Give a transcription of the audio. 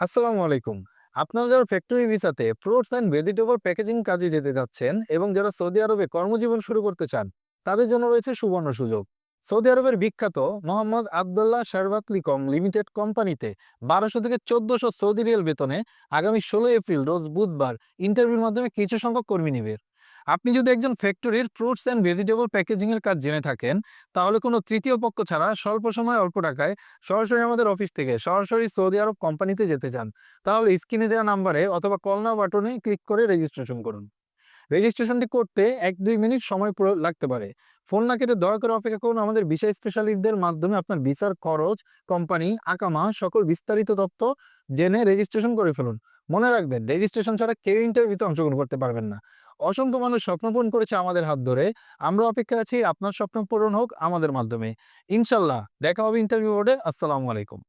আসসালামু আলাইকুম। আপনারা যারা ফ্যাক্টরি ভিসাতে ফ্রুটস অ্যান্ড ভেজিটেবল প্যাকেজিং কাজে যেতে যাচ্ছেন এবং যারা সৌদি আরবে কর্মজীবন শুরু করতে চান, তাদের জন্য রয়েছে সুবর্ণ সুযোগ। সৌদি আরবের বিখ্যাত মোহাম্মদ আবদুল্লাহ শারবাতলি লিমিটেড কোম্পানিতে ১২০০ থেকে ১৪০০ সৌদি রিয়াল বেতনে আগামী ১৬ এপ্রিল রোজ বুধবার ইন্টারভিউর মাধ্যমে কিছু সংখ্যক কর্মী নিবে। আপনি যদি একজন ফ্যাক্টরির ফ্রুটস অ্যান্ড ভেজিটেবল প্যাকেজিং এর কাজ জেনে থাকেন, তাহলে কোনো তৃতীয় পক্ষ ছাড়া স্বল্প সময় অল্প টাকায় সরাসরি আমাদের অফিস থেকে সরাসরি সৌদি আরব কোম্পানিতে যেতে চান, তাহলে স্ক্রিনে দেওয়া নাম্বারে অথবা কল নাও বাটনে ক্লিক করে রেজিস্ট্রেশন করুন। রেজিস্ট্রেশনটি করতে ১-২ মিনিট সময় লাগতে পারে। ফোন না কেটে দয়া করে অপেক্ষা করুন। আমাদের ভিসা স্পেশালিস্টদের মাধ্যমে আপনার ভিসার খরচ, কোম্পানি, আকামা সকল বিস্তারিত তথ্য জেনে রেজিস্ট্রেশন করে ফেলুন। মনে রাখবেন, রেজিস্ট্রেশন ছাড়া কেউ ইন্টারভিউতে অংশগ্রহণ করতে পারবেন না। অসংখ্য মানুষ স্বপ্ন পূরণ করেছে আমাদের হাত ধরে। আমরা অপেক্ষায় আছি আপনার স্বপ্ন পূরণ হোক আমাদের মাধ্যমে। ইনশাল্লাহ দেখা হবে ইন্টারভিউ বোর্ডে। আসসালামু আলাইকুম।